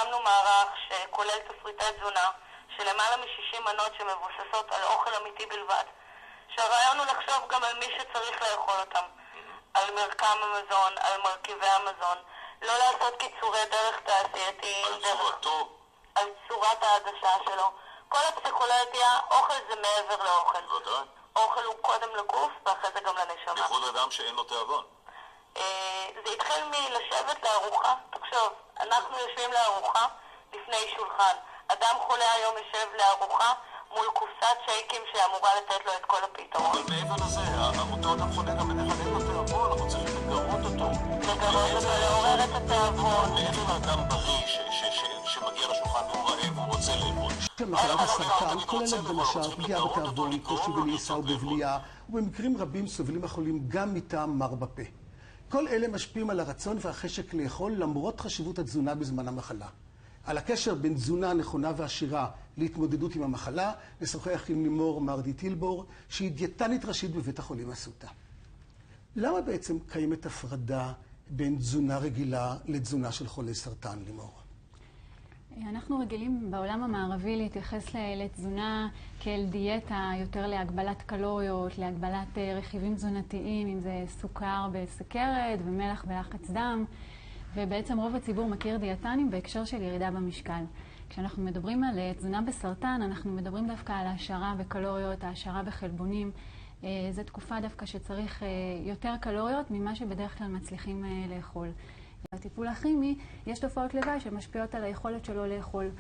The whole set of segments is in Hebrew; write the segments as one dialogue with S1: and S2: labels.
S1: הקמנו מערך שכולל תפריטי תזונה של למעלה מ-60 מנות שמבוססות על אוכל אמיתי בלבד, שהרעיון הוא לחשוב גם על מי שצריך לאכול אותם, על מרקם המזון, על מרכיבי המזון, לא לעשות קיצורי דרך תעשייתיים,
S2: על צורתו,
S1: על צורת העדשה שלו. כל הפסיכולוגיה, אוכל זה מעבר לאוכל.
S2: ודאי.
S1: אוכל הוא קודם לגוף ואחרי זה גם לנשמה.
S2: בייחוד אדם שאין לו תיאבון.
S1: זה התחיל מלשבת לארוחה. תחשוב, אנחנו יושבים לארוחה לפני שולחן. אדם חולה היום יושב לארוחה מול קופסת שייקים שאמורה לתת לו את כל הפתרון.
S2: אבל מעבר לזה, אותו אדם חולה גם בדרך כלל אין לו תיאבון, אנחנו צריכים לגרות אותו.
S1: לגרות אותו, לעורר את התיאבון.
S2: מעבר לאדם בריא שמגיע לשולחן והוא רעב והוא רוצה לאכול.
S3: מחלת הסרטן כוללת בין השאר פגיעה בתיאבון, קושי בלעיסה ובבליעה, ובמקרים רבים סובלים החולים גם מטעם מר בפה. כל אלה משפיעים על הרצון והחשק לאכול למרות חשיבות התזונה בזמן המחלה. על הקשר בין תזונה נכונה ועשירה להתמודדות עם המחלה, נשוחח עם לימור מרדי טילבור, שהיא דיאטנית ראשית בבית החולים אסותא. למה בעצם קיימת הפרדה בין תזונה רגילה לתזונה של חולי סרטן, לימור?
S4: אנחנו רגילים בעולם המערבי להתייחס לתזונה כאל דיאטה, יותר להגבלת קלוריות, להגבלת רכיבים תזונתיים, אם זה סוכר בסוכרת ומלח בלחץ דם, ובעצם רוב הציבור מכיר דיאטנים בהקשר של ירידה במשקל. כשאנחנו מדברים על תזונה בסרטן, אנחנו מדברים דווקא על העשרה בקלוריות, העשרה בחלבונים. זו תקופה דווקא שצריך יותר קלוריות ממה שבדרך כלל מצליחים לאכול. בטיפול הכימי יש תופעות לוואי שמשפיעות על היכולת שלו לאכול.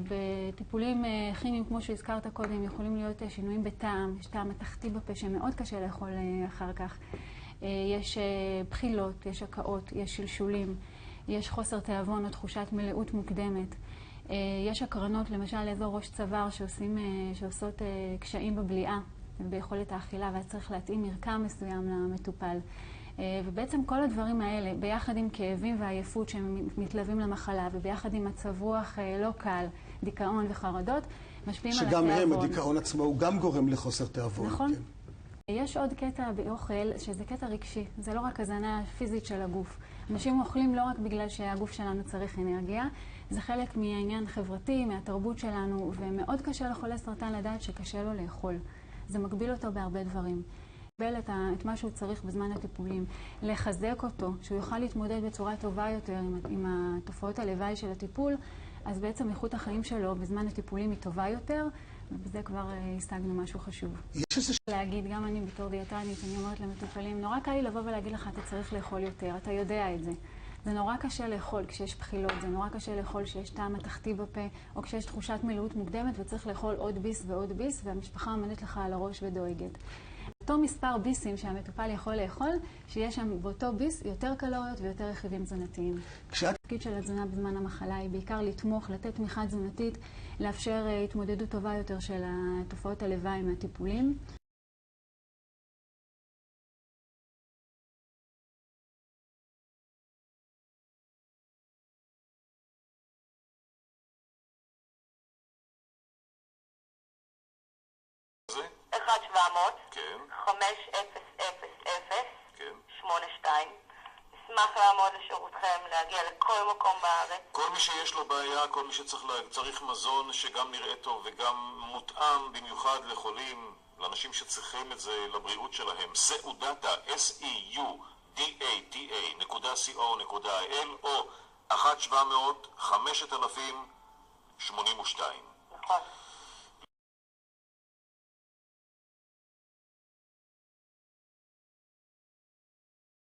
S4: בטיפולים כימיים, כמו שהזכרת קודם, יכולים להיות שינויים בטעם, יש טעם מתכתי בפה שמאוד קשה לאכול אחר כך. יש בחילות, יש הקאות, יש שלשולים, יש חוסר תיאבון או תחושת מלאות מוקדמת. יש הקרנות, למשל לאזור ראש צוואר, שעושות קשיים בבליעה וביכולת האכילה, ואז צריך להתאים מרקם מסוים למטופל. ובעצם כל הדברים האלה, ביחד עם כאבים ועייפות שמתלווים למחלה, וביחד עם מצב רוח לא קל, דיכאון וחרדות, משפיעים על התיאבון.
S3: שגם הם, הדיכאון עצמו, הוא גם גורם לחוסר תיאבון.
S4: נכון. כן. יש עוד קטע באוכל, שזה קטע רגשי. זה לא רק הזנה פיזית של הגוף. אנשים אוכלים לא רק בגלל שהגוף שלנו צריך אנרגיה, זה חלק מהעניין חברתי, מהתרבות שלנו, ומאוד קשה לחולה סרטן לדעת שקשה לו לאכול. זה מגביל אותו בהרבה דברים. את מה שהוא צריך בזמן הטיפולים, לחזק אותו, שהוא יוכל להתמודד בצורה טובה יותר עם התופעות הלוואי של הטיפול, אז בעצם איכות החיים שלו בזמן הטיפולים היא טובה יותר, ובזה כבר השגנו משהו חשוב. להגיד, גם אני בתור דיאטנית, אני אומרת למטופלים, נורא קל לי לבוא ולהגיד לך, אתה צריך לאכול יותר, אתה יודע את זה. זה נורא קשה לאכול כשיש בחילות, זה נורא קשה לאכול כשיש טעם מתכתי בפה, או כשיש תחושת מלאות מוקדמת וצריך לאכול עוד ביס ועוד ביס, והמשפחה עומדת לך על הראש ודואגת. אותו מספר ביסים שהמטופל יכול לאכול, שיש שם באותו ביס יותר קלוריות ויותר רכיבים תזונתיים. התפקיד של התזונה בזמן המחלה היא בעיקר לתמוך, לתת תמיכה תזונתית, לאפשר התמודדות טובה יותר של התופעות הלוואי מהטיפולים.
S2: כן.
S1: 500-82. נשמח לעמוד לשירותכם, להגיע לכל מקום בארץ.
S2: כל מי שיש לו בעיה, כל מי שצריך מזון שגם נראה טוב וגם מותאם במיוחד לחולים, לאנשים שצריכים את זה לבריאות שלהם, סעודתה, seudata.co.il או 1-700-5000-82.
S1: נכון.